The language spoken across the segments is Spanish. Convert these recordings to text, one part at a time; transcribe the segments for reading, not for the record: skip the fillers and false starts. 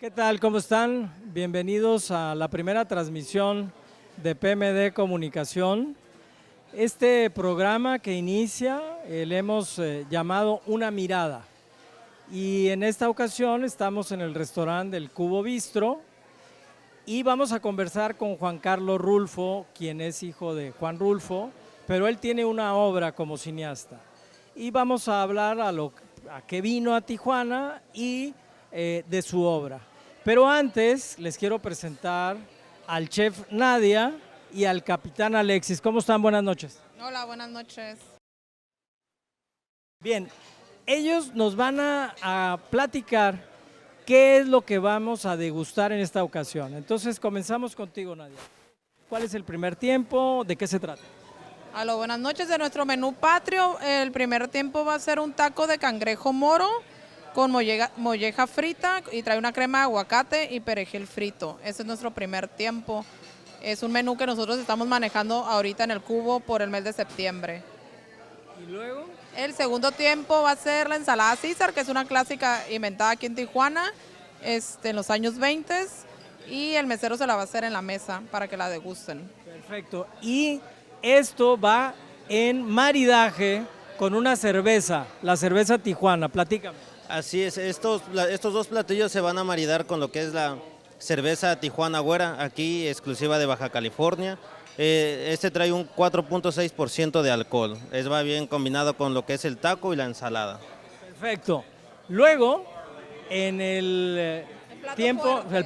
¿Qué tal? ¿Cómo están? Bienvenidos a la primera transmisión de PMD Comunicación. Este programa que inicia le hemos llamado Una Mirada. Y en esta ocasión estamos en el restaurante del Cubo Bistro y vamos a conversar con Juan Carlos Rulfo, quien es hijo de Juan Rulfo, pero él tiene una obra como cineasta. Y vamos a hablar a qué vino a Tijuana y de su obra. Pero antes les quiero presentar al chef Nadia y al capitán Alexis. ¿Cómo están? Buenas noches. Hola, buenas noches. Bien, ellos nos van a platicar qué es lo que vamos a degustar en esta ocasión. Entonces comenzamos contigo, Nadia. ¿Cuál es el primer tiempo? ¿De qué se trata? Aló, buenas noches. De nuestro menú patrio, el primer tiempo va a ser un taco de cangrejo moro con molleja frita y trae una crema de aguacate y perejil frito. Ese es nuestro primer tiempo. Es un menú que nosotros estamos manejando ahorita en el Cubo por el mes de septiembre. ¿Y luego? El segundo tiempo va a ser la ensalada César, que es una clásica inventada aquí en Tijuana en los años 20, y el mesero se la va a hacer en la mesa para que la degusten. Perfecto. Y esto va en maridaje con una cerveza, la cerveza Tijuana. Platícame. Así es, estos dos platillos se van a maridar con lo que es la cerveza Tijuana Güera, aquí exclusiva de Baja California. Este trae un 4.6% de alcohol, va bien combinado con lo que es el taco y la ensalada. Perfecto. Luego, en el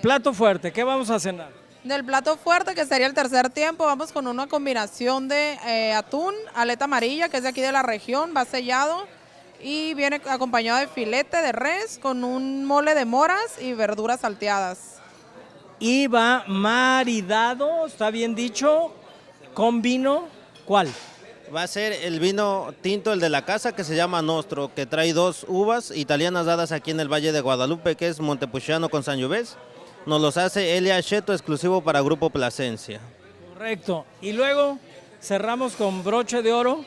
plato fuerte, ¿qué vamos a cenar? Del plato fuerte, que sería el tercer tiempo, vamos con una combinación de atún, aleta amarilla, que es de aquí de la región, va sellado y viene acompañado de filete de res con un mole de moras y verduras salteadas. Y va maridado, está bien dicho, con vino, ¿cuál? Va a ser el vino tinto, el de la casa, que se llama Nostro, que trae 2 uvas italianas dadas aquí en el Valle de Guadalupe, que es Montepulciano con Sangiovese. Nos los hace Elia Cheto, exclusivo para Grupo Plasencia. Correcto. Y luego cerramos con broche de oro.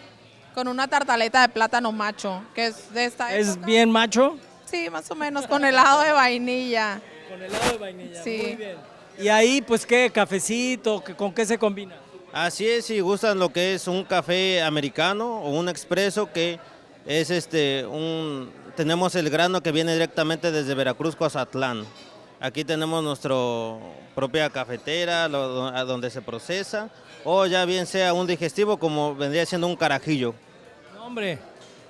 Con una tartaleta de plátano macho, que es de esta época. ¿Es bien macho? Sí, más o menos, con helado de vainilla. Con helado de vainilla, sí. Muy bien. Y ahí, pues, ¿qué? ¿Cafecito? ¿Con qué se combina? Así es, si gustan lo que es un café americano o un expreso, que es tenemos el grano que viene directamente desde Veracruz, Cozatlán. Aquí tenemos nuestra propia cafetera donde se procesa, o ya bien sea un digestivo como vendría siendo un carajillo. No, hombre,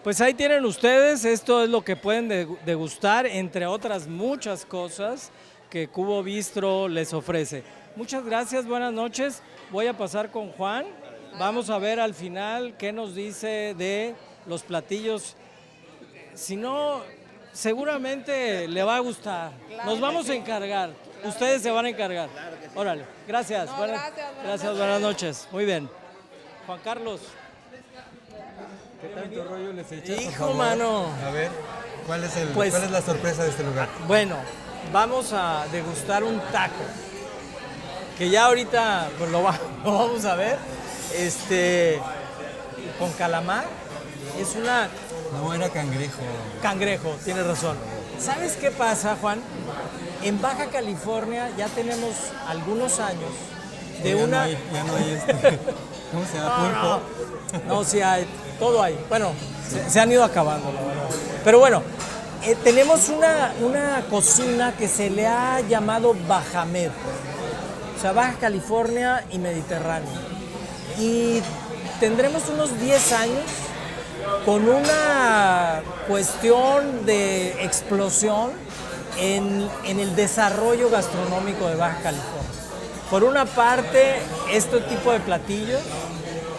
pues ahí tienen ustedes, esto es lo que pueden degustar, entre otras muchas cosas que Cubo Bistro les ofrece. Muchas gracias, buenas noches. Voy a pasar con Juan. Vamos a ver al final qué nos dice de los platillos. Si no, seguramente le va a gustar. Nos vamos a encargar. Ustedes se van a encargar. Órale, gracias. No, Gracias, buenas noches. Muy bien. Juan Carlos. ¿Qué tanto rollo les echas, por Hijo, favor? mano. A ver, ¿cuál es Pues- la sorpresa de este lugar? Bueno, vamos a degustar un taco. Que ya ahorita pues, lo vamos a ver. Con calamar. Es una No, era cangrejo. cangrejo, tienes razón. ¿Sabes qué pasa, Juan? En Baja California ya tenemos algunos años de Ya una... ya no hay ¿cómo se llama? Pulpo. No, sí hay, todo hay. Bueno, se han ido acabando, la verdad. Pero bueno, tenemos una cocina que se le ha llamado Bajamed. O sea, Baja California y Mediterráneo. Y tendremos unos 10 años con una cuestión de explosión en el desarrollo gastronómico de Baja California. Por una parte, este tipo de platillos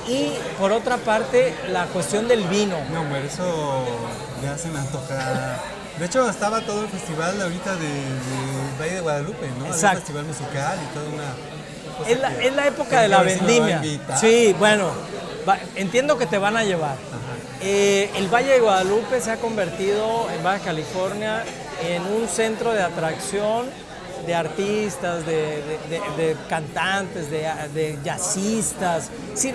y por otra parte, la cuestión del vino. No, hombre, eso ya se me antoja. De hecho, estaba todo el festival ahorita de Valle de Guadalupe, ¿no? Había Exacto. un festival musical y toda una cosa Es la época de la a ver si me va a vendimia. invitar. Sí, bueno, entiendo que te van a llevar. El Valle de Guadalupe se ha convertido en Baja California en un centro de atracción de artistas, de cantantes, de jazzistas. Es decir,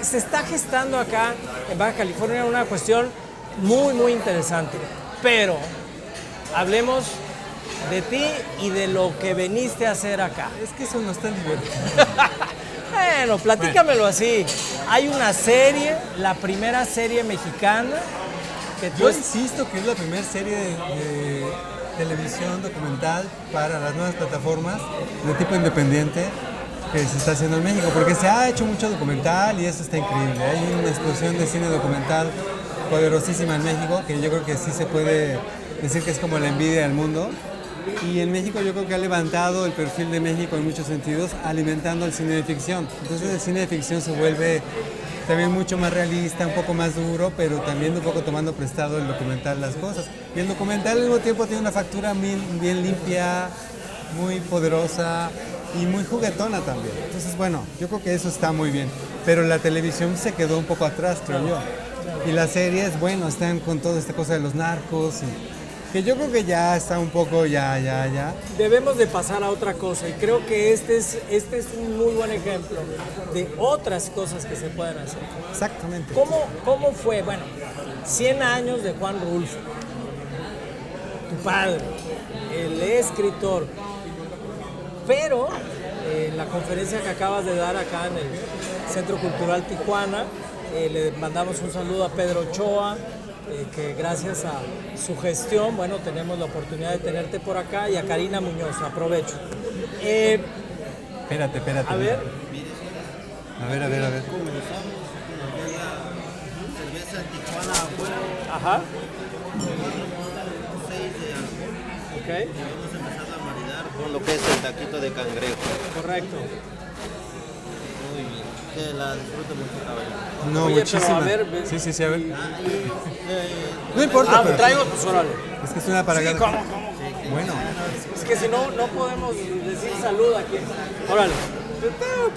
se está gestando acá en Baja California una cuestión muy, muy interesante. Pero hablemos de ti y de lo que veniste a hacer acá. Es que eso no es tan divertido. Bueno, platícamelo así. Hay una serie, la primera serie mexicana que tú Yo insisto que es la primera serie de televisión documental para las nuevas plataformas de tipo independiente que se está haciendo en México, porque se ha hecho mucho documental y eso está increíble. Hay una explosión de cine documental poderosísima en México, que yo creo que sí se puede decir que es como la envidia del mundo. Y en México yo creo que ha levantado el perfil de México en muchos sentidos, alimentando el cine de ficción. Entonces el cine de ficción se vuelve también mucho más realista, un poco más duro, pero también un poco tomando prestado el documental las cosas. Y el documental al mismo tiempo tiene una factura bien limpia, muy poderosa y muy juguetona también. Entonces, bueno, yo creo que eso está muy bien. Pero la televisión se quedó un poco atrás, creo yo. Y las series, bueno, están con toda esta cosa de los narcos y que yo creo que ya está un poco ya. Debemos de pasar a otra cosa y creo que este es un muy buen ejemplo de otras cosas que se pueden hacer. Exactamente. ¿Cómo fue? Bueno, 100 años de Juan Rulfo, tu padre, el escritor, pero en la conferencia que acabas de dar acá en el Centro Cultural Tijuana, le mandamos un saludo a Pedro Ochoa, que gracias a su gestión, bueno, tenemos la oportunidad de tenerte por acá, y a Karina Muñoz, aprovecho. Espérate. A ver. A ver. Comenzamos cerveza en Tijuana afuera. Ajá. 6 de alcohol. Ok. Y vamos a empezar a maridar con lo que es el taquito de cangrejo. Correcto. Muy bien. Que la disfrute mucho, caballero. No, Oye, muchísima. pero a ver, Sí, a ver. No importa, Ah, ¿me pero traigo? Pues órale. es que es una para Sí, cada- ¿cómo? Bueno, Es que si no, no podemos decir salud aquí. Órale.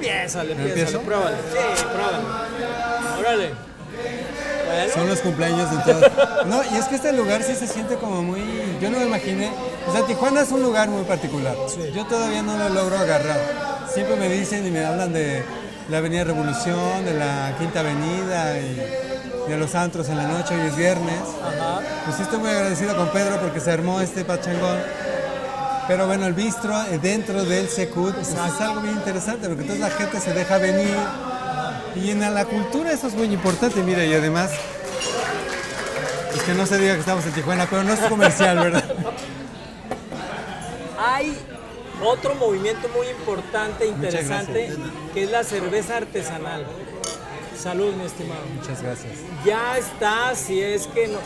Piénsale, ¿Empiezo? pruébale. Sí, pruébale. Órale. Bueno. son los cumpleaños de todos. No, y es que este lugar sí se siente como muy... Yo no me imaginé... O sea, Tijuana es un lugar muy particular. Yo todavía no lo logro agarrar. Siempre me dicen y me hablan de la Avenida Revolución, de la Quinta Avenida y de los antros en la noche, hoy es viernes. Ajá. Pues sí estoy muy agradecido con Pedro porque se armó este pachangón. Pero bueno, el bistro dentro del Secut pues es algo bien interesante porque entonces la gente se deja venir. Y en la cultura eso es muy importante, mira, y además, pues que no se diga que estamos en Tijuana, pero no es comercial, ¿verdad? Hay otro movimiento muy importante, interesante, gracias. que es la cerveza artesanal. Salud, mi estimado. Muchas gracias. Ya está, si es que no,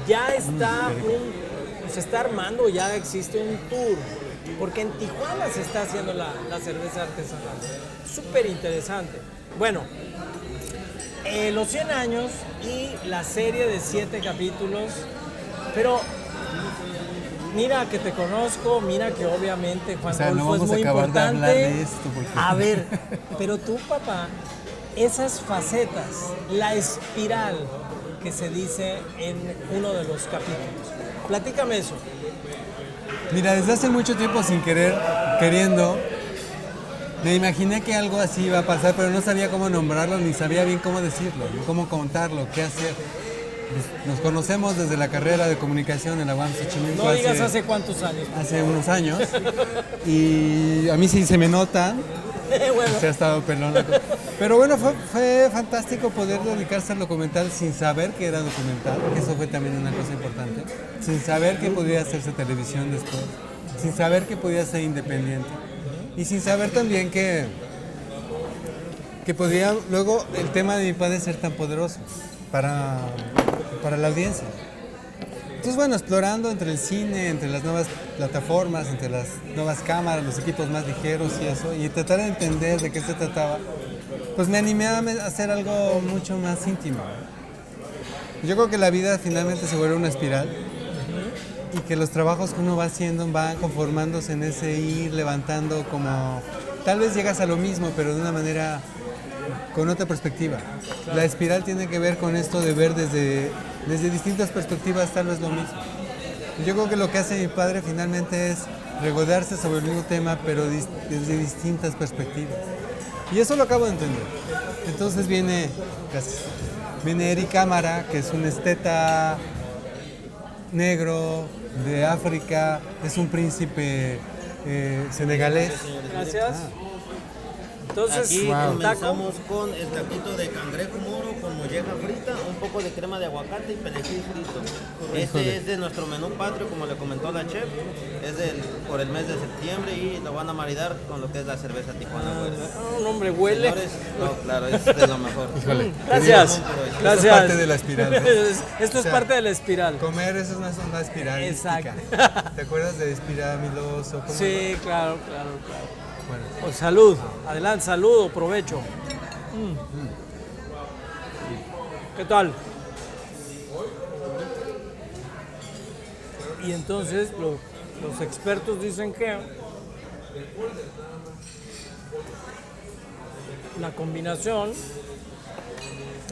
ya está se está armando, ya existe un tour, porque en Tijuana se está haciendo la cerveza artesanal. Súper interesante. Bueno, los 100 años y la serie de 7 capítulos, pero mira que te conozco, mira que obviamente Juan O sea, no Rulfo es vamos a muy acabar de importante. hablar de esto, porque- A ver, pero tú, papá, esas facetas, la espiral que se dice en uno de los capítulos. Platícame eso. Mira, desde hace mucho tiempo sin querer, queriendo, me imaginé que algo así iba a pasar, pero no sabía cómo nombrarlo, ni sabía bien cómo decirlo, ni cómo contarlo, qué hacer. Nos conocemos desde la carrera de comunicación en la UAM Xochimilco. No digas hace cuántos años. hace unos años. Y a mí sí se me nota. Bueno, Se ha estado pelón la cosa. Pero bueno, fue fantástico poder dedicarse al documental sin saber que era documental, que eso fue también una cosa importante, sin saber que podía hacerse televisión después, sin saber que podía ser independiente y sin saber también que podía luego el tema de mi padre ser tan poderoso para la audiencia. Entonces, bueno, explorando entre el cine, entre las nuevas plataformas, entre las nuevas cámaras, los equipos más ligeros y eso, y tratar de entender de qué se trataba, pues me animé a hacer algo mucho más íntimo. Yo creo que la vida finalmente se vuelve una espiral y que los trabajos que uno va haciendo van conformándose en ese ir levantando como... Tal vez llegas a lo mismo, pero de una manera con otra perspectiva. La espiral tiene que ver con esto de ver desde distintas perspectivas tal vez lo mismo. Yo creo que lo que hace mi padre finalmente es regodearse sobre el mismo tema, pero desde distintas perspectivas. Y eso lo acabo de entender. Entonces viene Eric Cámara, que es un esteta negro, de África, es un príncipe senegalés. Gracias. Entonces, Aquí el taco. comenzamos con el taquito de cangrejo moro con molleja frita, un poco de crema de aguacate y perejil frito. Este es de nuestro menú patrio, como le comentó la chef. Es por el mes de septiembre y lo van a maridar con lo que es la cerveza Tijuana Güero. Un hombre huele. Señores, no, claro, es de lo mejor. Híjole, Gracias. Esto Gracias. es parte de la espiral, ¿no? Esto O es sea, parte de la espiral. Comer eso es una espiral. Exacto. mística. ¿Te acuerdas de espiral miloso? ¿Cómo Sí, claro. Bueno, Pues salud. Adelante, salud, provecho. ¿Qué tal? Y entonces los expertos dicen que la combinación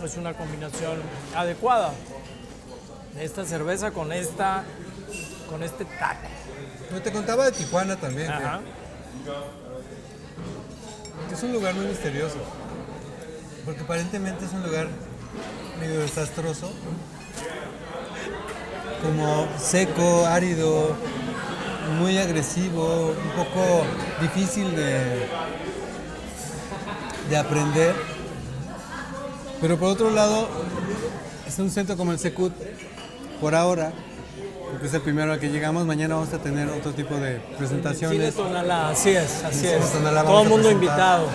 es una combinación adecuada de esta cerveza con este taco. yo te contaba de Tijuana también, Ajá. que es un lugar muy misterioso, porque aparentemente es un lugar medio desastroso, como seco, árido, muy agresivo, un poco difícil de aprender. Pero por otro lado, es un centro como el Secut, por ahora, porque es el primero al que llegamos. Mañana vamos a tener otro tipo de Chile presentaciones. Tonalá, así es. Chile Tonalá Todo vamos el a mundo presentar. invitado.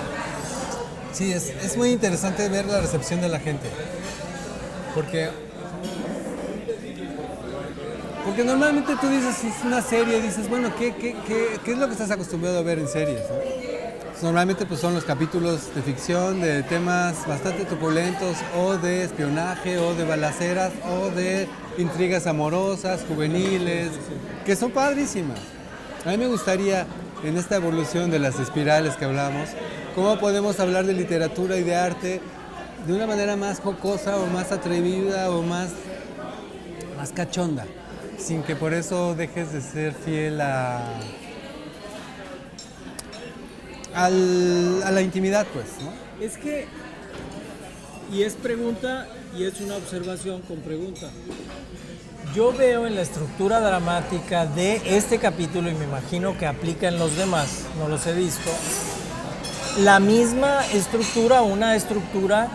Sí, es muy interesante ver la recepción de la gente. Porque normalmente tú dices, es una serie, dices, bueno, ¿qué es lo que estás acostumbrado a ver en series? ¿No? Pues normalmente pues, son los capítulos de ficción, de temas bastante turbulentos, o de espionaje, o de balaceras, o de intrigas amorosas, juveniles, que son padrísimas. A mí me gustaría, en esta evolución de las espirales que hablamos, cómo podemos hablar de literatura y de arte de una manera más jocosa, o más atrevida, o más cachonda, sin que por eso dejes de ser fiel a la intimidad, pues, ¿no? Es que, y es pregunta, y es una observación con pregunta. Yo veo en la estructura dramática de este capítulo, y me imagino que aplica en los demás, no los he visto, la misma estructura, una estructura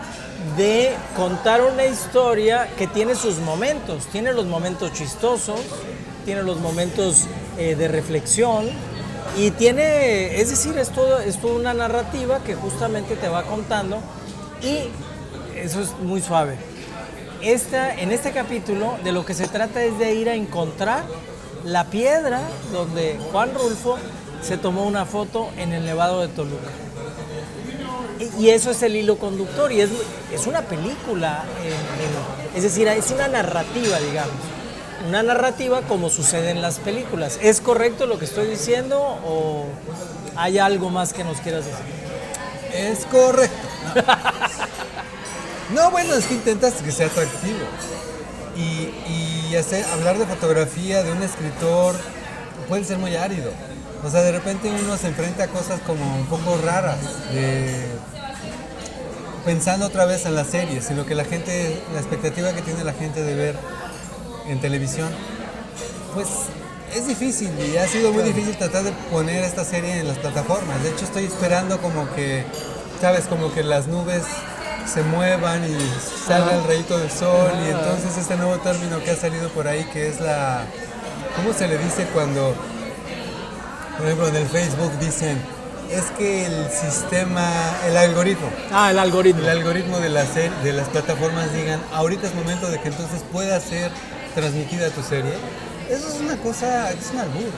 de contar una historia que tiene sus momentos, tiene los momentos chistosos, tiene los momentos de reflexión, y es decir, es toda una narrativa que justamente te va contando, y eso es muy suave. En este capítulo de lo que se trata es de ir a encontrar la piedra donde Juan Rulfo se tomó una foto en el Nevado de Toluca. Y eso es el hilo conductor, y es una película, es decir, es una narrativa, digamos. Una narrativa como sucede en las películas. ¿Es correcto lo que estoy diciendo o hay algo más que nos quieras decir? Es correcto. No, bueno, es que intentas que sea atractivo. Y hablar de fotografía de un escritor puede ser muy árido. O sea, de repente uno se enfrenta a cosas como un poco raras, pensando otra vez en la serie, sino que la expectativa que tiene la gente de ver en televisión, pues es difícil, y ha sido muy difícil tratar de poner esta serie en las plataformas. De hecho, estoy esperando como que, ¿sabes? Como que las nubes se muevan y salga el rayito del sol, y entonces este nuevo término que ha salido por ahí, que es ¿cómo se le dice cuando, por ejemplo, en el Facebook dicen, es que el algoritmo. El algoritmo. El algoritmo de las plataformas digan, ahorita es momento de que entonces pueda ser transmitida tu serie. Eso es una cosa, es un albur.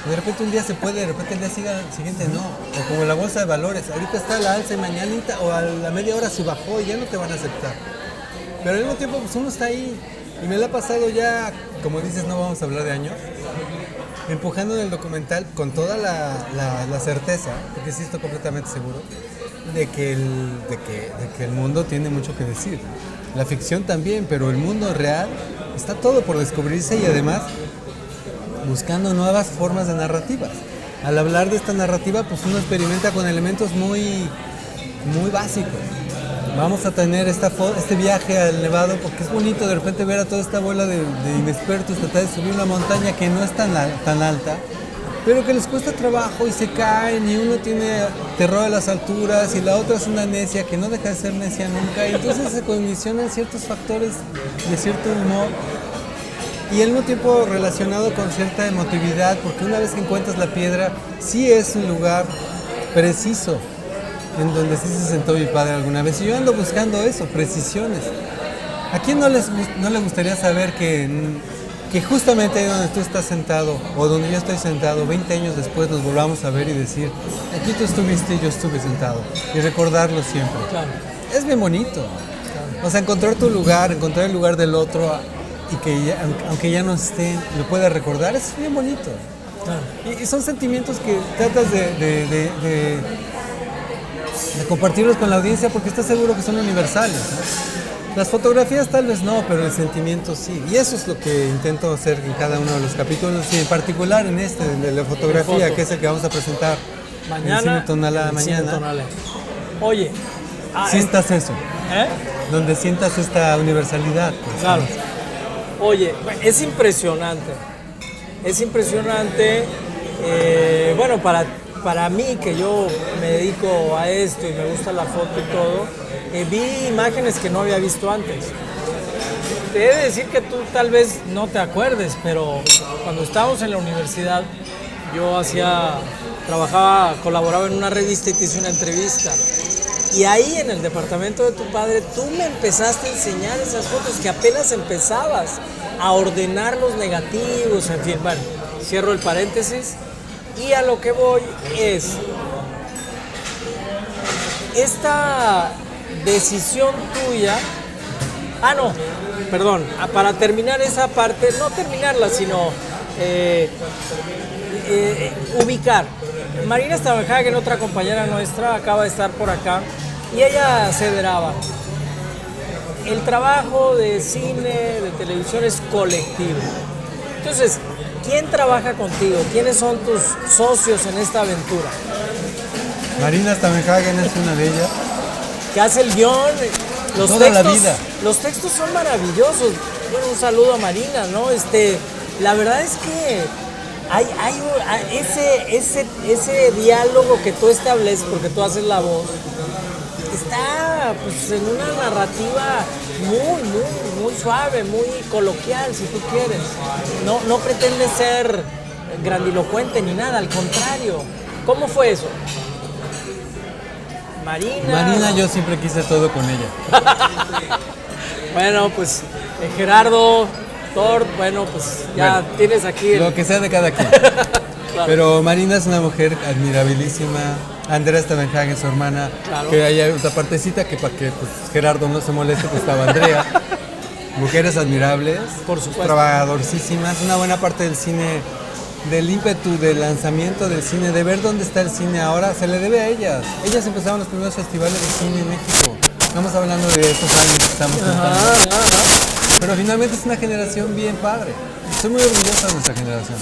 De repente un día se puede, de repente el día siguiente no. O como la bolsa de valores, ahorita está la alza y mañanita, o a la media hora se bajó y ya no te van a aceptar. Pero al mismo tiempo pues uno está ahí, y me la ha pasado ya, como dices, no vamos a hablar de años, empujando en el documental con toda la certeza, porque sí estoy completamente seguro, de que el mundo tiene mucho que decir. La ficción también, pero el mundo real está todo por descubrirse, y además buscando nuevas formas de narrativas. Al hablar de esta narrativa, pues uno experimenta con elementos muy, muy básicos. vamos a tener este viaje al Nevado porque es bonito de repente ver a toda esta bola de inexpertos tratar de subir una montaña que no es tan alta, pero que les cuesta trabajo y se caen y uno tiene terror a las alturas y la otra es una necia que no deja de ser necia nunca y entonces se condicionan ciertos factores de cierto humor y al mismo tiempo relacionado con cierta emotividad porque una vez que encuentras la piedra sí es un lugar preciso en donde sí se sentó mi padre alguna vez y yo ando buscando eso, precisiones. ¿A quién no le gustaría saber que justamente ahí donde tú estás sentado o donde yo estoy sentado 20 años después nos volvamos a ver y decir aquí tú estuviste y yo estuve sentado y recordarlo siempre? Claro. Es bien bonito. Claro. O sea, encontrar tu lugar, encontrar el lugar del otro y que ya, aunque ya no esté, lo pueda recordar, es bien bonito. Claro. Y son sentimientos que tratas de compartirlos con la audiencia porque estás seguro que son universales, ¿no? Las fotografías tal vez no, pero el sentimiento sí. Y eso es lo que intento hacer en cada uno de los capítulos y en particular en este de la fotografía, que es el que vamos a presentar mañana. En Cine Tonalá mañana. Oye, sientas eso. Donde sientas esta universalidad. Pues, claro. Oye, es impresionante. Es impresionante. Bueno, para mí, que yo me dedico a esto y me gusta la foto y todo, vi imágenes que no había visto antes. Te he de decir que tú tal vez no te acuerdes, pero cuando estábamos en la universidad, yo colaboraba en una revista y te hice una entrevista. Y ahí en el departamento de tu padre, tú me empezaste a enseñar esas fotos que apenas empezabas a ordenar los negativos, en fin, bueno, cierro el paréntesis. Y a lo que voy es, esta decisión tuya, para terminar esa parte, no terminarla, sino ubicar. Marina Stavenhagen, otra compañera nuestra, acaba de estar por acá, y ella aseveraba, el trabajo de cine, de televisión es colectivo. Entonces, ¿quién trabaja contigo? ¿Quiénes son tus socios en esta aventura? Marina Stavenhagen es una de ellas. Que hace el guión, los toda textos, la vida. Los textos son maravillosos. Bueno, un saludo a Marina, ¿no? La verdad es que hay ese diálogo que tú estableces, porque tú haces la voz, está pues en una narrativa muy suave, muy coloquial, si tú quieres. No pretende ser grandilocuente ni nada, al contrario. ¿Cómo fue eso? Marina, yo siempre quise todo con ella. Bueno, pues Gerardo, Thor, bueno, pues ya tienes aquí lo que sea de cada quien. Claro. Pero Marina es una mujer admirabilísima. Andrea Stavenhagen, su hermana, claro. Que hay otra partecita que para que pues, Gerardo no se moleste, pues estaba Andrea. Mujeres admirables, por supuesto, trabajadorcísimas, una buena parte del cine, del ímpetu del lanzamiento del cine, de ver dónde está el cine ahora, se le debe a ellas. Ellas empezaron los primeros festivales de cine en México. Estamos hablando de estos años que estamos contando. Pero finalmente es una generación bien padre. Estoy muy orgullosa de nuestra generación.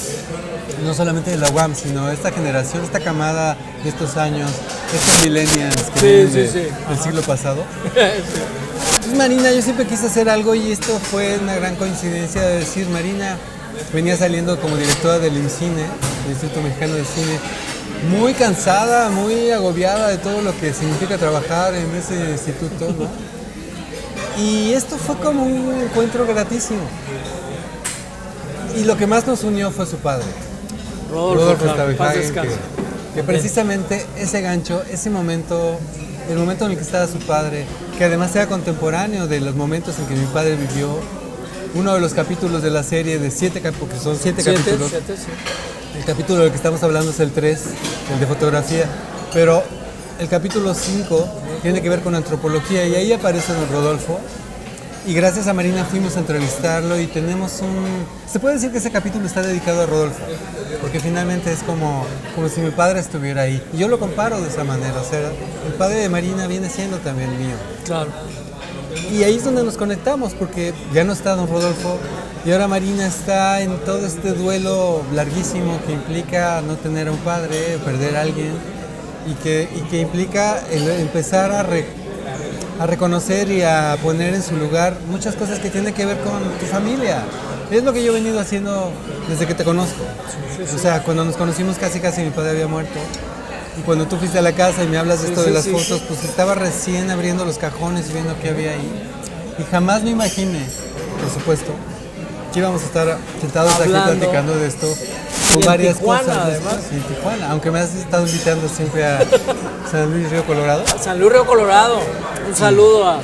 No solamente de la UAM, sino esta generación, esta camada de estos años, estos millennials que del siglo pasado. Entonces, Marina, yo siempre quise hacer algo y esto fue una gran coincidencia de decir, Marina venía saliendo como directora del IMCINE, el Instituto Mexicano de Cine, muy cansada, muy agobiada de todo lo que significa trabajar en ese instituto, ¿no? Y esto fue como un encuentro gratísimo. Y lo que más nos unió fue su padre, Rodolfo Stavenhagen, que precisamente ese gancho, ese momento, el momento en el que estaba su padre, que además era contemporáneo de los momentos en que mi padre vivió, uno de los capítulos de la serie de 7, porque son 7 capítulos. Sí. El capítulo del que estamos hablando es el 3, el de fotografía, pero el capítulo 5 tiene que ver con antropología y ahí aparece don Rodolfo. Y gracias a Marina fuimos a entrevistarlo y tenemos se puede decir que ese capítulo está dedicado a Rodolfo, porque finalmente es como si mi padre estuviera ahí. Y yo lo comparo de esa manera, o sea, el padre de Marina viene siendo también el mío. Claro. Y ahí es donde nos conectamos, porque ya no está don Rodolfo y ahora Marina está en todo este duelo larguísimo que implica no tener a un padre, perder a alguien y que implica empezar a reconocer y a poner en su lugar muchas cosas que tienen que ver con tu familia. Es lo que yo he venido haciendo desde que te conozco. O sea, cuando nos conocimos casi mi padre había muerto. Y cuando tú fuiste a la casa y me hablas de esto de las fotos, pues estaba recién abriendo los cajones y viendo qué había ahí. Y jamás me imaginé, por supuesto, que íbamos a estar sentados aquí platicando de esto con varias cosas. Además. En Tijuana, aunque me has estado invitando siempre a San Luis Río Colorado. San Luis Río Colorado. Un saludo a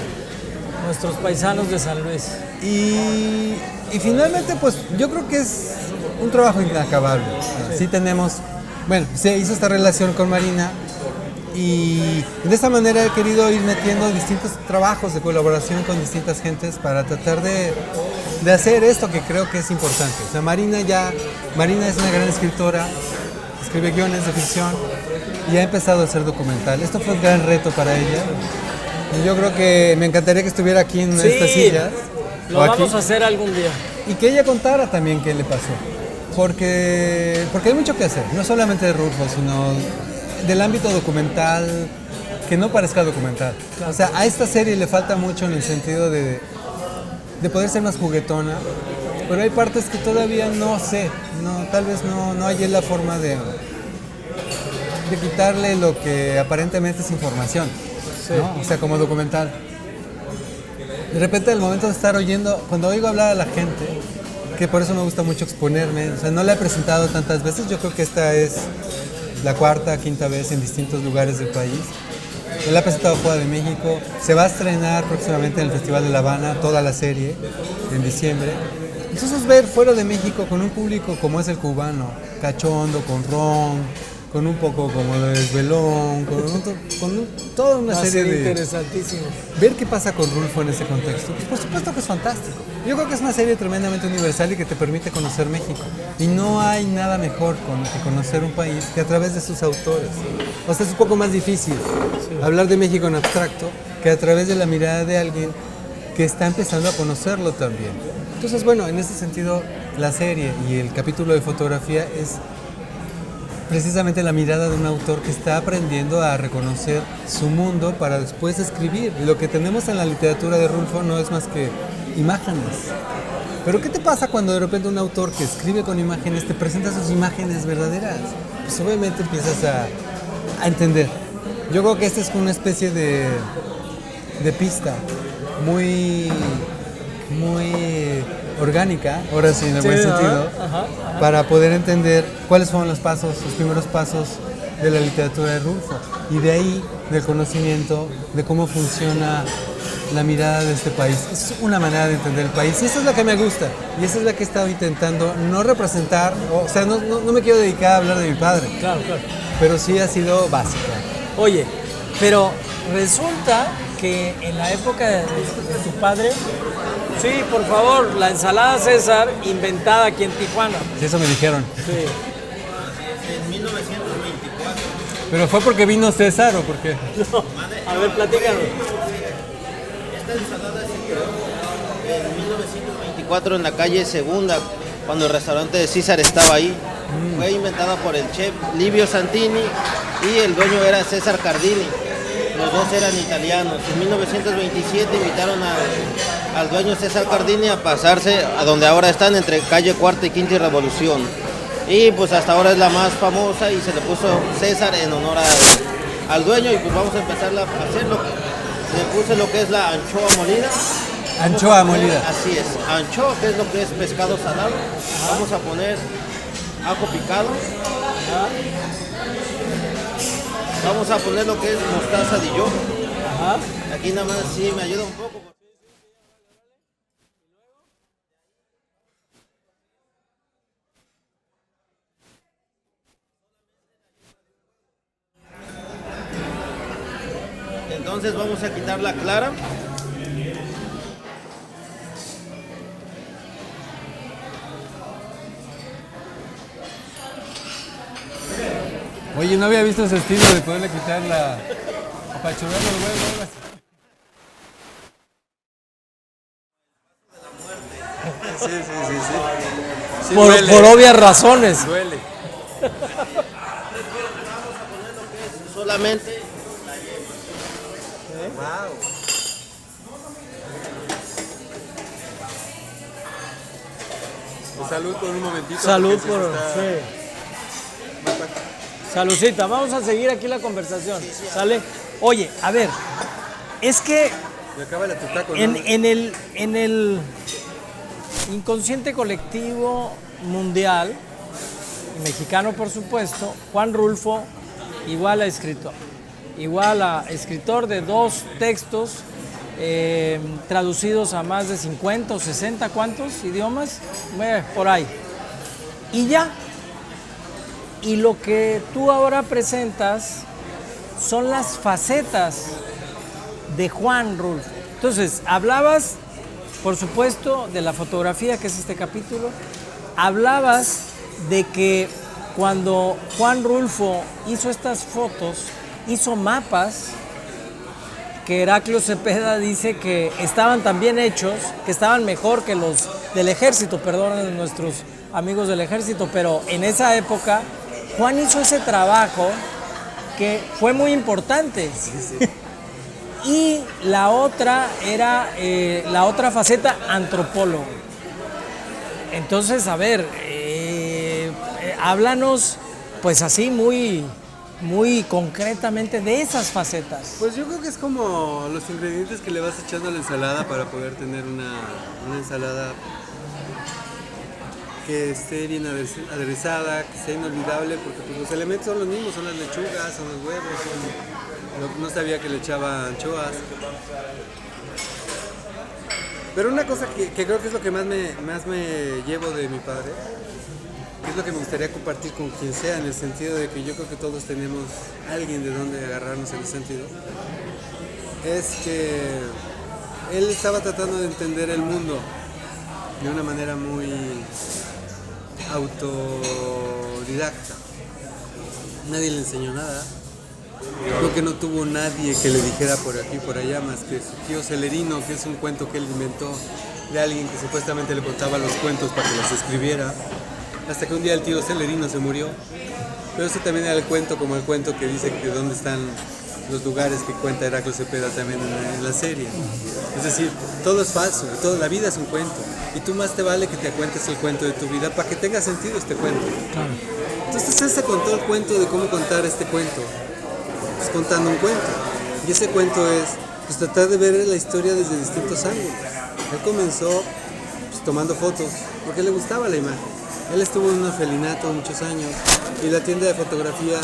nuestros paisanos de San Luis. Y finalmente, pues yo creo que es un trabajo inacabable. Sí tenemos, bueno, se hizo esta relación con Marina y de esta manera he querido ir metiendo distintos trabajos de colaboración con distintas gentes para tratar de hacer esto que creo que es importante. O sea, Marina es una gran escritora, escribe guiones de ficción y ha empezado a hacer documental. Esto fue un gran reto para ella. Y yo creo que me encantaría que estuviera aquí en estas sillas. Lo vamos a hacer algún día. Y que ella contara también qué le pasó. Porque hay mucho que hacer, no solamente de Rulfo, sino del ámbito documental, que no parezca documental. Claro. O sea, a esta serie le falta mucho en el sentido de poder ser más juguetona, pero hay partes que todavía no sé, tal vez no hay la forma de quitarle lo que aparentemente es información, ¿no? O sea, como documental. De repente, al momento de estar oyendo, cuando oigo hablar a la gente, que por eso me gusta mucho exponerme, o sea, no la he presentado tantas veces, yo creo que esta es la cuarta, quinta vez en distintos lugares del país. La he presentado fuera de México, se va a estrenar próximamente en el Festival de La Habana, toda la serie, en diciembre. Entonces ver fuera de México con un público como es el cubano, cachondo, con ron, con un poco como de desvelón, toda una serie de... interesantísimo. Ver qué pasa con Rulfo en ese contexto, pues por supuesto que es fantástico. Yo creo que es una serie tremendamente universal y que te permite conocer México. Y no hay nada mejor que conocer un país que a través de sus autores. O sea, es un poco más difícil hablar de México en abstracto que a través de la mirada de alguien que está empezando a conocerlo también. Entonces, bueno, en ese sentido, la serie y el capítulo de fotografía es precisamente la mirada de un autor que está aprendiendo a reconocer su mundo para después escribir. Y lo que tenemos en la literatura de Rulfo no es más que imágenes. Pero ¿qué te pasa cuando de repente un autor que escribe con imágenes te presenta sus imágenes verdaderas? Pues obviamente empiezas a entender. Yo creo que esta es una especie de pista muy orgánica, ahora sí, en el buen sentido, para poder entender cuáles fueron los primeros pasos de la literatura de Rulfo. Y de ahí, del conocimiento de cómo funciona la mirada de este país. Es una manera de entender el país y esa es la que me gusta. Y esa es la que he estado intentando no representar, o sea, no me quiero dedicar a hablar de mi padre. Claro. Pero sí ha sido básica. Oye, pero resulta que en la época de tu padre, sí, por favor, la ensalada César inventada aquí en Tijuana. Sí, eso me dijeron. Sí. En 1924. ¿Pero fue porque vino César o por qué? No. A ver, platícanos. Esta ensalada se creó en 1924 en la calle Segunda, cuando el restaurante de César estaba ahí. Fue inventada por el chef Livio Santini y el dueño era César Cardini. Los dos eran italianos. En 1927 invitaron al dueño César Cardini a pasarse a donde ahora están, entre calle Cuarta y Quinta y Revolución. Y pues hasta ahora es la más famosa y se le puso César en honor al dueño. Y pues vamos a empezar a hacerlo. Le puse lo que es la anchoa molida. Anchoa molida. Así es, anchoa, que es lo que es pescado salado. Vamos a poner ajo picado. Vamos a poner lo que es mostaza de yo. Aquí nada más sí me ayuda un poco. Entonces vamos a quitar la clara. Oye, no había visto ese estilo de poderle quitar la apachurrar los huevos. Sí. Por obvias razones. Duele. Solamente. Wow. Salud por un momentito. Salud porque por... se está- Sí. Saludcita, vamos a seguir aquí la conversación, ¿sale? Oye, a ver, es que Le acaba la tutaco, ¿no? en el inconsciente colectivo mundial, y mexicano por supuesto, Juan Rulfo igual a escritor de 2 textos traducidos a más de 50 o 60, ¿cuántos idiomas? Por ahí. Y ya. Y lo que tú ahora presentas son las facetas de Juan Rulfo. Entonces, hablabas, por supuesto, de la fotografía, que es este capítulo. Hablabas de que cuando Juan Rulfo hizo estas fotos, hizo mapas que Heraclio Cepeda dice que estaban tan bien hechos, que estaban mejor que los del ejército, perdonen nuestros amigos del ejército, pero en esa época Juan hizo ese trabajo que fue muy importante. Y la otra era la otra faceta, antropólogo. Entonces, a ver, háblanos pues así muy concretamente de esas facetas. Pues yo creo que es como los ingredientes que le vas echando a la ensalada para poder tener una ensalada que esté bien aderezada, que sea inolvidable, porque pues, los elementos son los mismos, son las lechugas, son los huevos, no sabía que le echaba anchoas. Pero una cosa que creo que es lo que más me llevo de mi padre, que es lo que me gustaría compartir con quien sea, en el sentido de que yo creo que todos tenemos alguien de donde agarrarnos en ese sentido, es que él estaba tratando de entender el mundo de una manera muy autodidacta. Nadie le enseñó nada. Creo que no tuvo nadie que le dijera por aquí y por allá más que su tío Celerino, que es un cuento que él inventó de alguien que supuestamente le contaba los cuentos para que los escribiera, hasta que un día el tío Celerino se murió. Pero ese también era el cuento, como el cuento que dice que dónde están los lugares que cuenta Heraclio Cepeda también en la serie. Es decir, todo es falso, la vida es un cuento, y tú más te vale que te cuentes el cuento de tu vida para que tenga sentido este cuento. Claro. Entonces él se contó el cuento de cómo contar este cuento, pues contando un cuento, y ese cuento es pues, tratar de ver la historia desde distintos ángulos. Él comenzó pues, tomando fotos, porque le gustaba la imagen. Él estuvo en un orfelinato muchos años, y la tienda de fotografía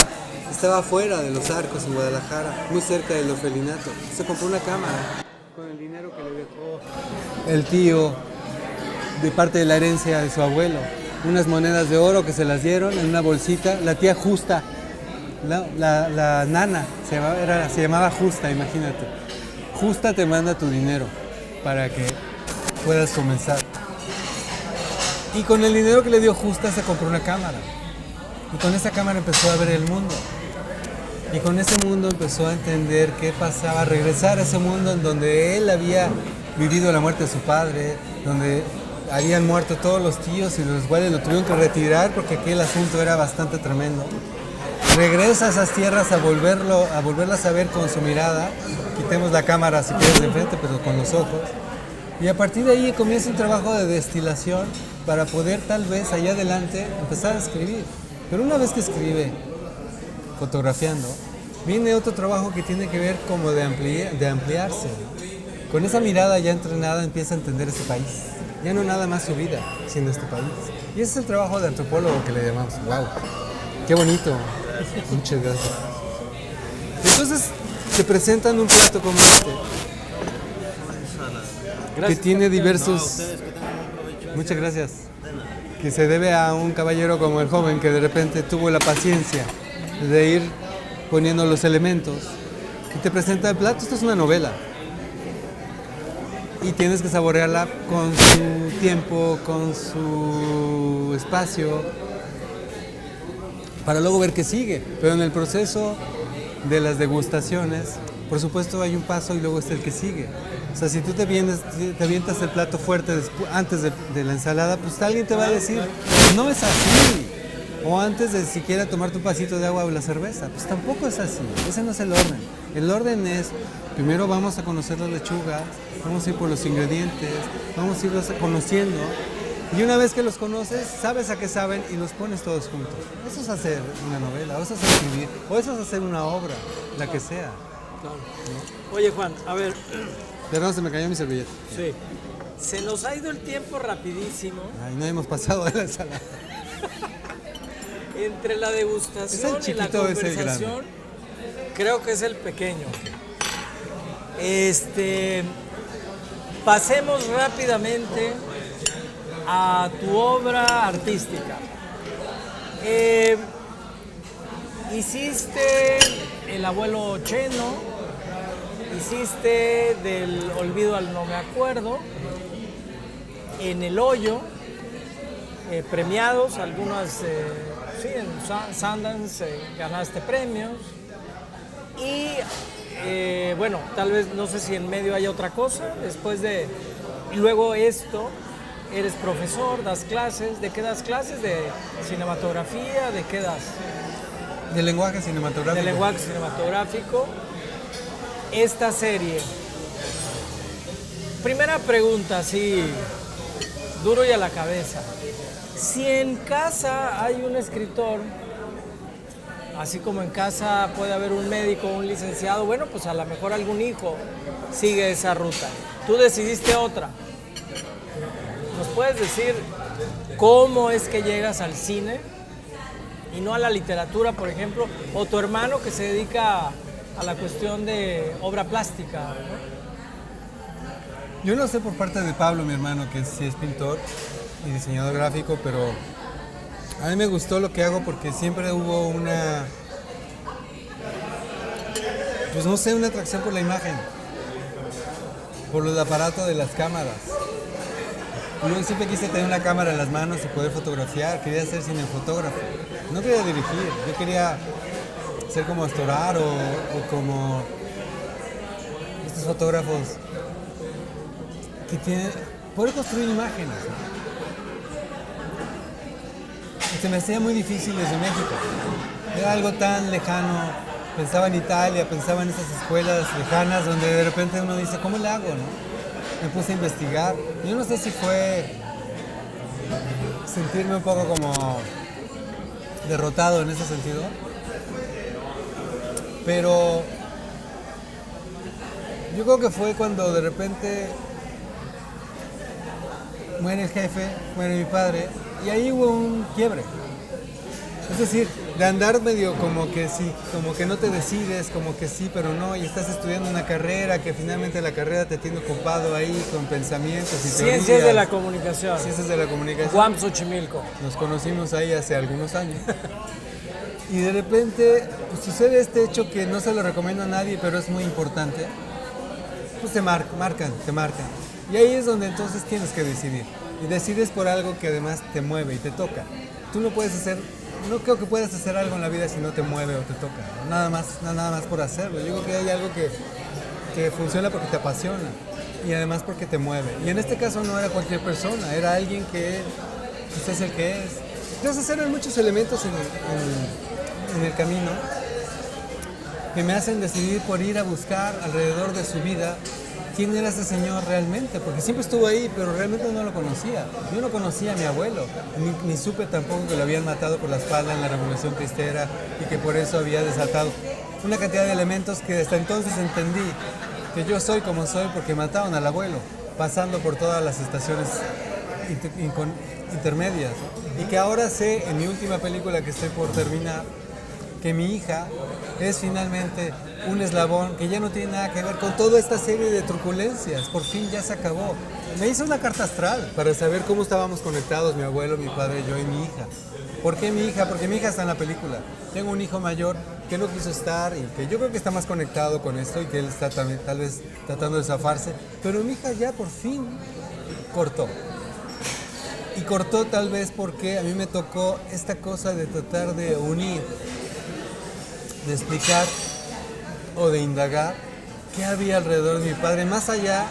estaba fuera de Los Arcos, en Guadalajara, muy cerca del orfelinato. Se compró una cámara con el dinero que le dejó el tío de parte de la herencia de su abuelo. Unas monedas de oro que se las dieron en una bolsita. La tía Justa, la nana, se llamaba Justa, imagínate. Justa te manda tu dinero para que puedas comenzar. Y con el dinero que le dio Justa se compró una cámara. Y con esa cámara empezó a ver el mundo. Y con ese mundo empezó a entender qué pasaba, regresar a ese mundo en donde él había vivido la muerte de su padre, donde habían muerto todos los tíos y los cuales lo tuvieron que retirar porque aquí el asunto era bastante tremendo. Regresa a esas tierras a volverlas a ver con su mirada. Quitemos la cámara si quieres de enfrente, pero con los ojos. Y a partir de ahí comienza un trabajo de destilación para poder tal vez allá adelante empezar a escribir. Pero una vez que escribe, fotografiando, viene otro trabajo que tiene que ver como de ampliarse. Con esa mirada ya entrenada empieza a entender este país. Ya no nada más su vida, sino este país. Y ese es el trabajo de antropólogo que le llamamos. ¡Wow! ¡Qué bonito! Muchas gracias. Entonces, te presentan un plato como este. Que tiene diversos... Muchas gracias. Que se debe a un caballero como el joven que de repente tuvo la paciencia de ir poniendo los elementos y te presenta el plato. Esto es una novela y tienes que saborearla con su tiempo, con su espacio, para luego ver qué sigue. Pero en el proceso de las degustaciones, por supuesto hay un paso y luego está el que sigue. O sea, si tú te avientas el plato fuerte antes de la ensalada, pues alguien te va a decir, no es así. O antes de siquiera tomar tu vasito de agua o la cerveza, pues tampoco es así. Ese no es el orden. El orden es, primero vamos a conocer las lechugas, vamos a ir por los ingredientes, vamos a irlos conociendo Y una vez que los conoces, sabes a qué saben y los pones todos juntos. Eso es hacer una novela, o eso es escribir, o eso es hacer una obra, la que sea. Claro. Oye, Juan, a ver, Perdón, se me cayó mi servilleta. sí. Se nos ha ido el tiempo rapidísimo Ay, no hemos pasado de la ensalada. entre la degustación ¿Es y el la chiquito o es el conversación. Creo que es el pequeño. Pasemos rápidamente a tu obra artística. Hiciste El abuelo Cheno, hiciste Del olvido al no me acuerdo, En el hoyo, premiados, algunas, sí, en Sundance ganaste premios. Y bueno, tal vez, no sé si en medio hay otra cosa, después de, y luego esto, eres profesor, das clases. ¿De qué das clases? ¿De cinematografía? ¿De qué das? De lenguaje cinematográfico. De lenguaje cinematográfico. Esta serie. Primera pregunta, sí, duro y a la cabeza. Si en casa hay un escritor, así como en casa puede haber un médico, un licenciado, bueno, pues a lo mejor algún hijo sigue esa ruta. Tú decidiste otra. ¿Nos puedes decir cómo es que llegas al cine y no a la literatura, por ejemplo? O tu hermano que se dedica a la cuestión de obra plástica, ¿no? Yo lo sé por parte de Pablo, mi hermano, que sí es pintor y diseñador gráfico, pero a mí me gustó lo que hago porque siempre hubo una, pues no sé, una atracción por la imagen, por el aparato de las cámaras. Yo siempre quise tener una cámara en las manos y poder fotografiar, quería ser cinefotógrafo. No quería dirigir, yo quería ser como Astorar o como estos fotógrafos que tienen, poder construir imágenes. Y se me hacía muy difícil desde México. Era algo tan lejano. Pensaba en Italia, pensaba en esas escuelas lejanas donde de repente uno dice, ¿cómo le hago, no? Me puse a investigar. Yo no sé si fue sentirme un poco como derrotado en ese sentido, pero yo creo que fue cuando de repente muere el jefe, muere mi padre, y ahí hubo un quiebre. Es decir, de andar medio como que sí, como que no te decides, como que sí, pero no, y estás estudiando una carrera que finalmente la carrera te tiene ocupado ahí con pensamientos y teorías. Ciencias de la comunicación. Ciencias de la comunicación. Guam, Xochimilco. Nos conocimos ahí hace algunos años. Y de repente pues, sucede este hecho que no se lo recomiendo a nadie, pero es muy importante. Pues te marcan. Y ahí es donde entonces tienes que decidir. Y decides por algo que además te mueve y te toca. Tú no puedes hacer, no creo que puedas hacer algo en la vida si no te mueve o te toca. Nada más por hacerlo. Yo creo que hay algo que funciona porque te apasiona y además porque te mueve. Y en este caso no era cualquier persona, era alguien que pues, es el que es. Entonces eran muchos elementos en el camino que me hacen decidir por ir a buscar alrededor de su vida quién era ese señor realmente, porque siempre estuvo ahí, pero realmente no lo conocía. Yo no conocía a mi abuelo, ni supe tampoco que lo habían matado por la espalda en la Revolución Cristera y que por eso había desatado una cantidad de elementos que hasta entonces entendí que yo soy como soy porque mataron al abuelo, pasando por todas las estaciones intermedias. Y que ahora sé, en mi última película que estoy por terminar, que mi hija es finalmente un eslabón que ya no tiene nada que ver con toda esta serie de truculencias. Por fin ya se acabó. Me hizo una carta astral para saber cómo estábamos conectados, mi abuelo, mi padre, yo y mi hija. ¿Por qué mi hija? Porque mi hija está en la película. Tengo un hijo mayor que no quiso estar y que yo creo que está más conectado con esto y que él está también tal vez tratando de zafarse. Pero mi hija ya por fin cortó. Y cortó tal vez porque a mí me tocó esta cosa de tratar de unir, de explicar o de indagar qué había alrededor de mi padre, más allá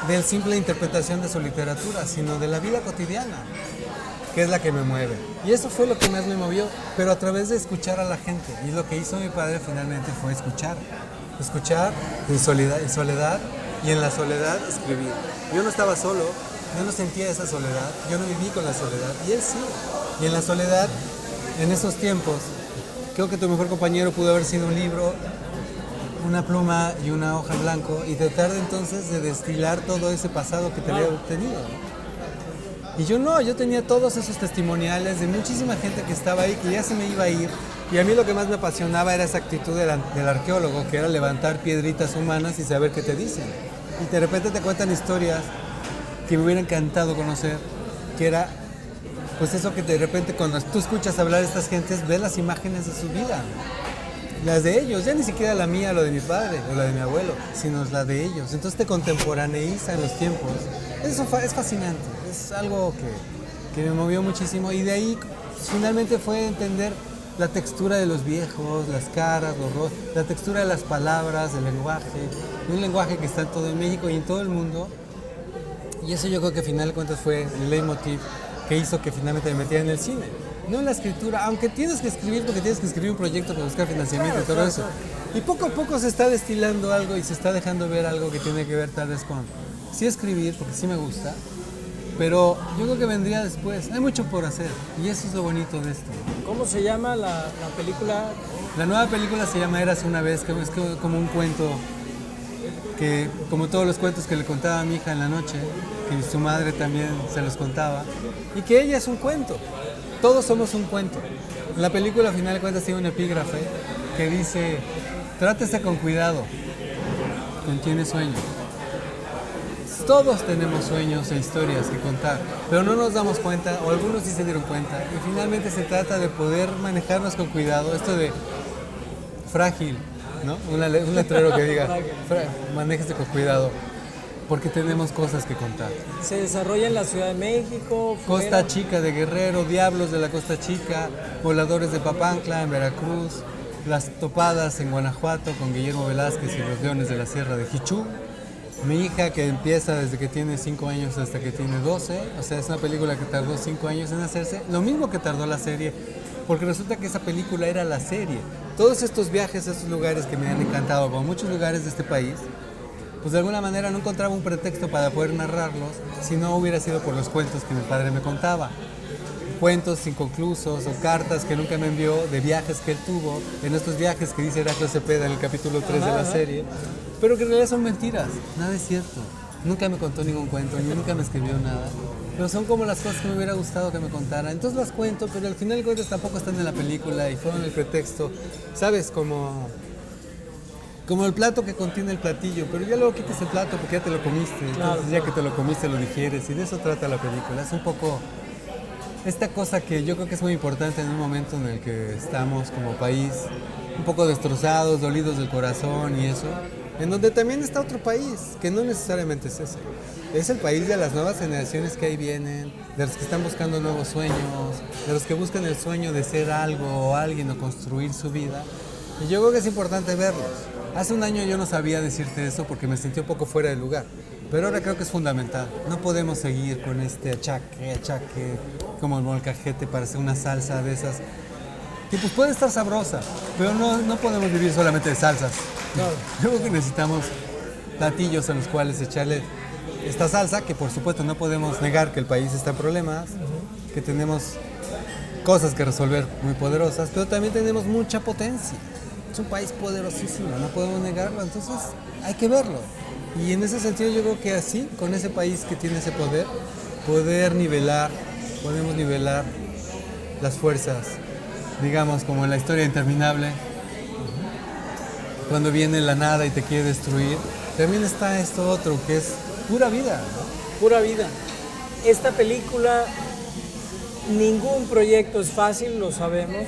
de simple interpretación de su literatura, sino de la vida cotidiana, que es la que me mueve. Y eso fue lo que más me movió, pero a través de escuchar a la gente. Y lo que hizo mi padre finalmente fue escuchar en soledad y en la soledad escribir. Yo no estaba solo, yo no sentía esa soledad, yo no viví con la soledad, y él sí. Y en la soledad, en esos tiempos, creo que tu mejor compañero pudo haber sido un libro, una pluma y una hoja en blanco, y tratar de entonces de destilar todo ese pasado que te había obtenido, ¿no? Y yo no, yo tenía todos esos testimoniales de muchísima gente que estaba ahí, que ya se me iba a ir. Y a mí lo que más me apasionaba era esa actitud del arqueólogo, que era levantar piedritas humanas y saber qué te dicen. Y de repente te cuentan historias que me hubiera encantado conocer, que era, pues eso que de repente cuando tú escuchas hablar de estas gentes, ves las imágenes de su vida, las de ellos, ya ni siquiera la mía, lo de mi padre o la de mi abuelo, sino la de ellos. Entonces te contemporaneiza en los tiempos. Eso es fascinante, es algo que me movió muchísimo, y de ahí finalmente fue entender la textura de los viejos, las caras, los rostros, la textura de las palabras, el lenguaje, un lenguaje que está en todo en México y en todo el mundo. Y eso yo creo que al final de cuentas fue el leitmotiv que hizo que finalmente me metiera en el cine. No en la escritura, aunque tienes que escribir porque tienes que escribir un proyecto para buscar financiamiento y todo eso. Y poco a poco se está destilando algo y se está dejando ver algo que tiene que ver tal vez con sí escribir, porque sí me gusta, pero yo creo que vendría después. Hay mucho por hacer y eso es lo bonito de esto. ¿Cómo se llama la película? La nueva película se llama Érase una vez, que es como un cuento que, como todos los cuentos que le contaba a mi hija en la noche, que su madre también se los contaba, y que ella es un cuento. Todos somos un cuento. La película, al final de cuentas, tiene un epígrafe que dice: trátese con cuidado con quienes sueña. Todos tenemos sueños e historias que contar, pero no nos damos cuenta, o algunos sí se dieron cuenta, y finalmente se trata de poder manejarnos con cuidado. Esto de frágil, ¿no? Un letrero que diga, manéjese con cuidado, porque tenemos cosas que contar. Se desarrolla en la Ciudad de México, Costa Chica de Guerrero, Diablos de la Costa Chica, Voladores de Papantla en Veracruz, Las Topadas en Guanajuato con Guillermo Velázquez y Los Leones de la Sierra de Jichú. Mi hija, que empieza desde que tiene 5 años hasta que tiene 12, o sea, es una película que tardó 5 años en hacerse, lo mismo que tardó la serie, porque resulta que esa película era la serie. Todos estos viajes a estos lugares que me han encantado, como muchos lugares de este país, pues de alguna manera no encontraba un pretexto para poder narrarlos si no hubiera sido por los cuentos que mi padre me contaba. Cuentos inconclusos o cartas que nunca me envió de viajes que él tuvo, en estos viajes que dice Heraclio Cepeda en el capítulo 3 de la serie, pero que en realidad son mentiras, nada es cierto. Nunca me contó ningún cuento, ni nunca me escribió nada, pero son como las cosas que me hubiera gustado que me contara. Entonces las cuento, pero al final de cuentas tampoco están en la película y fueron el pretexto, ¿sabes? Como el plato que contiene el platillo, pero ya luego quitas el plato porque ya te lo comiste, entonces ya que te lo comiste lo digieres, y de eso trata la película. Es un poco esta cosa que yo creo que es muy importante en un momento en el que estamos como país un poco destrozados, dolidos del corazón y eso, en donde también está otro país, que no necesariamente es ese. Es el país de las nuevas generaciones que ahí vienen, de los que están buscando nuevos sueños, de los que buscan el sueño de ser algo o alguien o construir su vida. Y yo creo que es importante verlos. Hace un año yo no sabía decirte eso porque me sentí un poco fuera de lugar, pero ahora creo que es fundamental. No podemos seguir con este achaque, como el molcajete para hacer una salsa de esas, que pues puede estar sabrosa, pero no podemos vivir solamente de salsas. Claro. Yo creo que necesitamos platillos a los cuales echarle esta salsa, que por supuesto no podemos negar que el país está en problemas, que tenemos cosas que resolver muy poderosas, pero también tenemos mucha potencia. Es un país poderosísimo, no podemos negarlo, entonces hay que verlo. Y en ese sentido yo creo que así, con ese país que tiene ese poder, podemos nivelar las fuerzas, digamos, como en la historia interminable, cuando viene la nada y te quiere destruir, también está esto otro, que es pura vida, ¿no? Pura vida. Esta película, ningún proyecto es fácil, lo sabemos.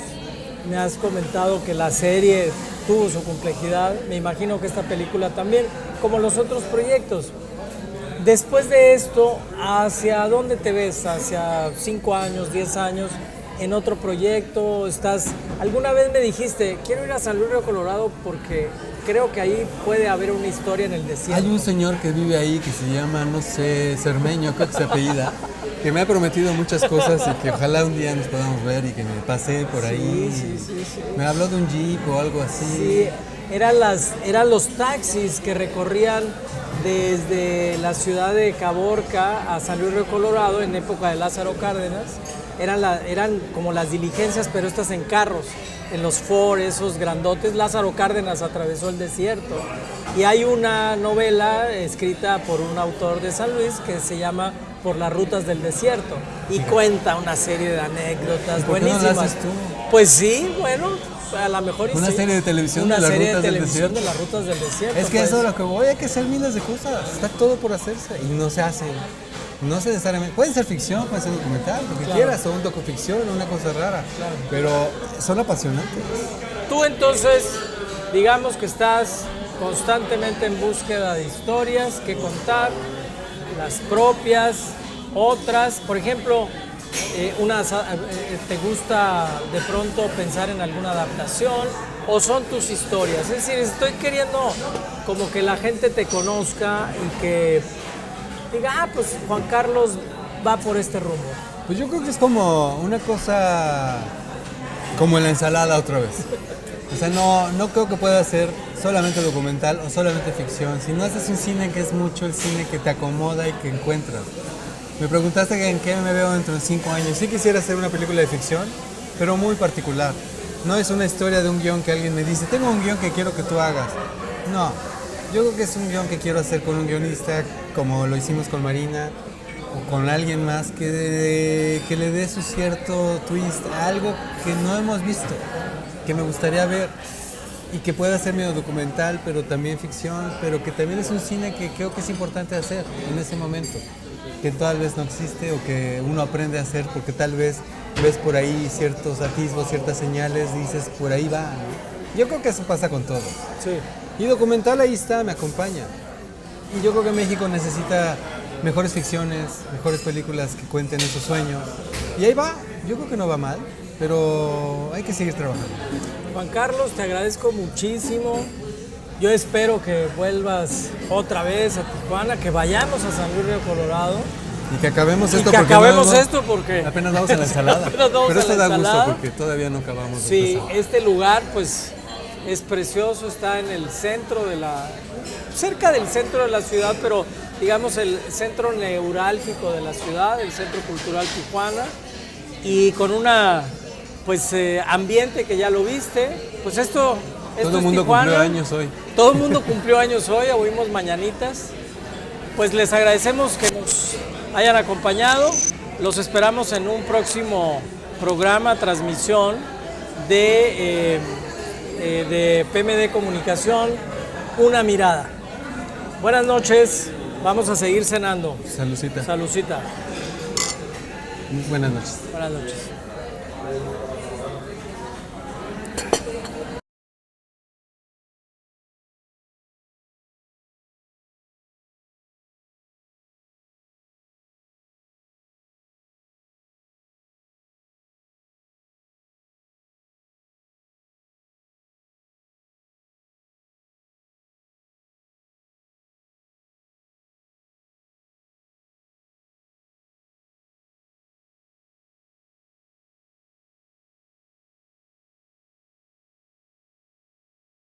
Me has comentado que la serie tuvo su complejidad, me imagino que esta película también, como los otros proyectos. Después de esto, ¿hacia dónde te ves? ¿Hacia 5 años, 10 años? ¿En otro proyecto? Alguna vez me dijiste, quiero ir a San Luis Río Colorado porque creo que ahí puede haber una historia en el desierto. Hay un señor que vive ahí que se llama, no sé, Cermeño, creo que se apellida, que me ha prometido muchas cosas y que ojalá un día nos podamos ver y que me pase por ahí. Sí. Me habló de un jeep o algo así. Sí, eran los taxis que recorrían desde la ciudad de Caborca a San Luis Río Colorado en época de Lázaro Cárdenas. Eran como las diligencias, pero estas en carros, en los Ford, esos grandotes. Lázaro Cárdenas atravesó el desierto. Y hay una novela escrita por un autor de San Luis que se llama Por las rutas del desierto y cuenta una serie de anécdotas ¿Por qué no la buenísimas. haces tú? Pues sí, bueno, a lo mejor y Una sí. serie de televisión Una de las serie rutas de del televisión desierto. de las rutas del desierto. Es que pues. eso es lo que voy, hay que hacer miles de cosas, está todo por hacerse y no se hace. No se necesariamente, puede ser ficción, puede ser documental, lo que Claro. quieras, o un docuficción, una cosa rara, Claro. pero son apasionantes. Tú entonces, digamos que estás constantemente en búsqueda de historias que contar, las propias, otras, por ejemplo, ¿te gusta de pronto pensar en alguna adaptación o son tus historias? Es decir, estoy queriendo como que la gente te conozca y que diga, pues Juan Carlos va por este rumbo. Pues yo creo que es como una cosa, como en la ensalada otra vez. O sea, no creo que pueda ser solamente documental o solamente ficción. Si no haces un cine que es mucho el cine que te acomoda y que encuentras. Me preguntaste en qué me veo dentro de 5 años. Sí quisiera hacer una película de ficción, pero muy particular. No es una historia de un guión que alguien me dice, tengo un guión que quiero que tú hagas. No, yo creo que es un guión que quiero hacer con un guionista, como lo hicimos con Marina, o con alguien más que le dé su cierto twist, algo que no hemos visto, que me gustaría ver y que pueda ser medio documental, pero también ficción, pero que también es un cine que creo que es importante hacer en ese momento, que tal vez no existe o que uno aprende a hacer porque tal vez ves por ahí ciertos atisbos, ciertas señales, dices, por ahí va, ¿no? Yo creo que eso pasa con todo. Sí. Y documental ahí está, me acompaña. Y yo creo que México necesita mejores ficciones, mejores películas que cuenten esos sueños. Y ahí va, yo creo que no va mal, pero hay que seguir trabajando. Juan Carlos, te agradezco muchísimo. Yo espero que vuelvas otra vez a Tijuana, que vayamos a San Luis Río Colorado. Y que acabemos Y esto que porque acabemos no- esto porque apenas vamos a la ensalada. Apenas vamos Pero a esto la da ensalada. gusto porque todavía no acabamos de Sí, empezar. este lugar pues es precioso, está en el centro de cerca del centro de la ciudad, pero digamos el centro neurálgico de la ciudad, el Centro Cultural Tijuana, y con una pues ambiente que ya lo viste, pues esto Todo es el mundo Tijuana. cumplió años hoy. Todo el mundo cumplió años hoy, oímos mañanitas. Pues les agradecemos que nos hayan acompañado. Los esperamos en un próximo programa, transmisión de PMD Comunicación, Una Mirada. Buenas noches, vamos a seguir cenando. Salucita. Salucita. Buenas noches. Buenas noches.